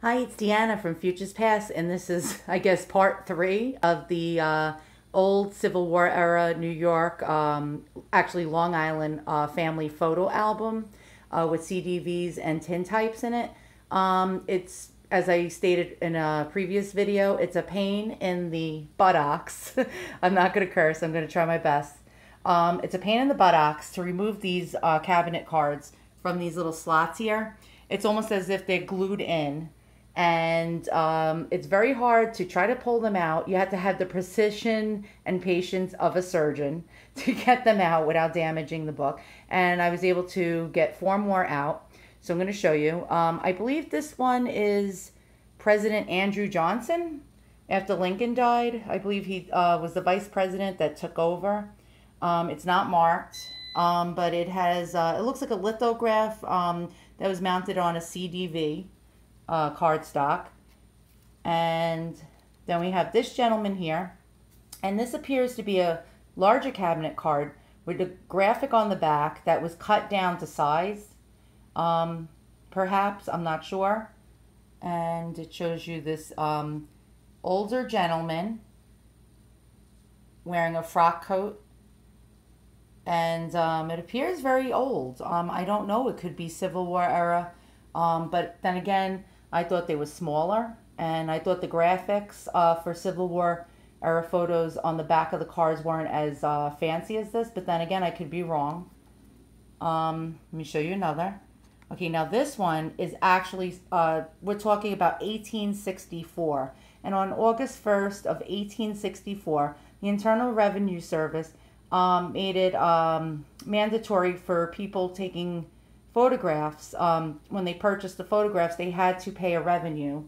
Hi, it's Deanna from Futures Past, and this is, I guess, part three of the old Civil War era New York, actually Long Island family photo album with CDVs and tintypes in it. It's, as I stated in a previous video, it's a pain in the buttocks. I'm not going to curse, I'm going to try my best. It's a pain in the buttocks to remove these cabinet cards from these little slots here. It's almost as if they're glued in, and it's very hard to try to pull them out. You have to have the precision and patience of a surgeon to get them out without damaging the book. And I was able to get four more out. So I'm going to show you. I believe this one is President Andrew Johnson after Lincoln died. I believe he was the vice president that took over. It's not marked, but it has, it looks like a lithograph that was mounted on a CDV cardstock. And then we have this gentleman here, and this appears to be a larger cabinet card with a graphic on the back that was cut down to size, perhaps, I'm not sure. And it shows you this older gentleman wearing a frock coat, and it appears very old. I don't know, it could be Civil War era, but then again, I thought they were smaller, and I thought the graphics for Civil War era photos on the back of the cards weren't as fancy as this, but then again, I could be wrong. Let me show you another. Okay, now this one is actually, we're talking about 1864, and on August 1st of 1864, the Internal Revenue Service made it mandatory for people taking photographs. When they purchased the photographs, they had to pay a revenue.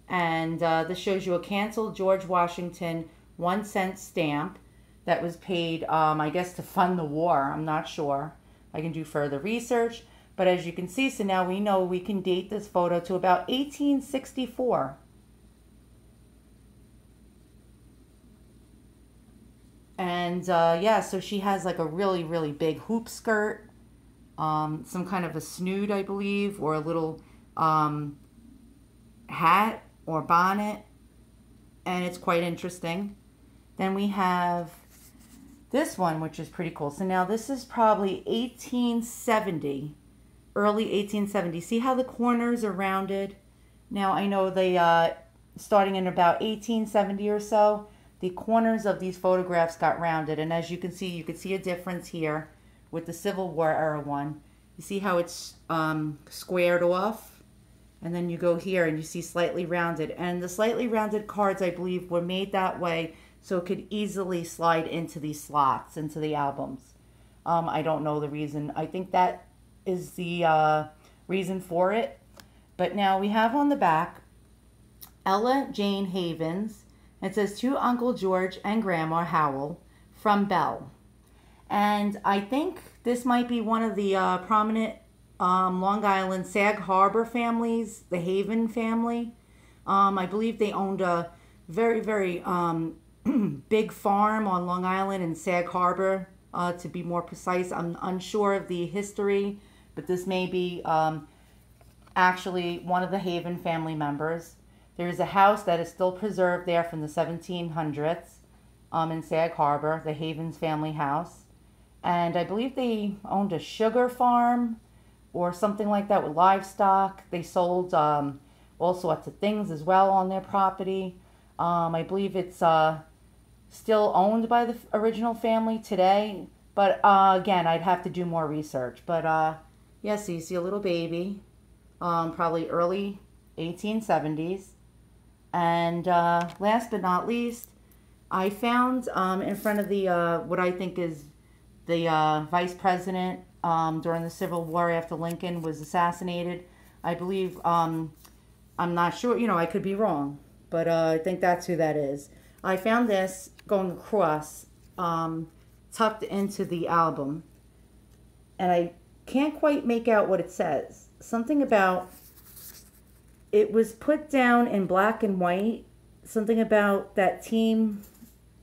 And this shows you a canceled George Washington 1-cent stamp that was paid, I guess, to fund the war. I'm not sure. I can do further research. But as you can see, so now we know we can date this photo to about 1864. And yeah, so she has like a really, really big hoop skirt, some kind of a snood, I believe, or a little hat or bonnet, and it's quite interesting. Then we have this one, which is pretty cool. So now this is probably 1870, early 1870. See how the corners are rounded? Now I know they, starting in about 1870 or so, the corners of these photographs got rounded, and as you can see a difference here with the Civil War era one. You see how it's squared off, and then you go here and you see slightly rounded, and the slightly rounded cards, I believe, were made that way so it could easily slide into these slots, into the albums. I don't know the reason. I think that is the reason for it. But now we have on the back Ella Jane Havens. It says, to Uncle George and Grandma Howell from Belle. And I think this might be one of the prominent Long Island Sag Harbor families, the Haven family. I believe they owned a very, very big farm on Long Island in Sag Harbor, to be more precise. I'm unsure of the history, but this may be actually one of the Haven family members. There is a house that is still preserved there from the 1700s in Sag Harbor, the Havens family house. And I believe they owned a sugar farm or something like that with livestock. They sold all sorts of things as well on their property. I believe it's still owned by the original family today. But again, I'd have to do more research. But yes, you see a little baby, probably early 1870s. And last but not least, I found in front of the, what I think is the vice president during the Civil War after Lincoln was assassinated. I believe, I'm not sure, you know, I could be wrong, but I think that's who that is. I found this going across, tucked into the album, and I can't quite make out what it says. Something about, it was put down in black and white, something about that team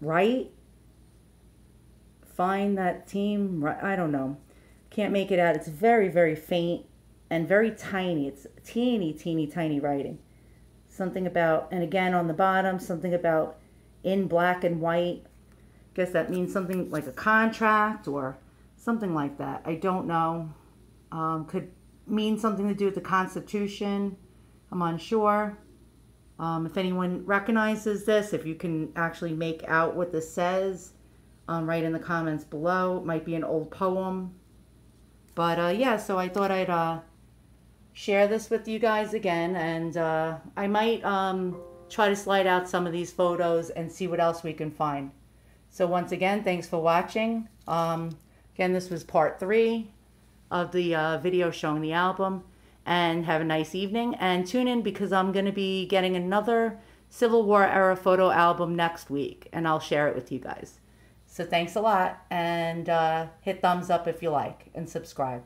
right, find that team right, I don't know. Can't make it out. It's very, very faint and very tiny. It's teeny, teeny, tiny writing. something about, and again on the bottom, something about in black and white. Guess that means something like a contract or something like that. I don't know. Could mean something to do with the Constitution. I'm unsure. If anyone recognizes this, if you can actually make out what this says, write in the comments below. It might be an old poem. But yeah, so I thought I'd share this with you guys again. And I might try to slide out some of these photos and see what else we can find. So once again, thanks for watching. Again, this was part 3 of the video showing the album. And have a nice evening. And tune in because I'm going to be getting another Civil War era photo album next week. And I'll share it with you guys. So thanks a lot. And hit thumbs up if you like. And subscribe.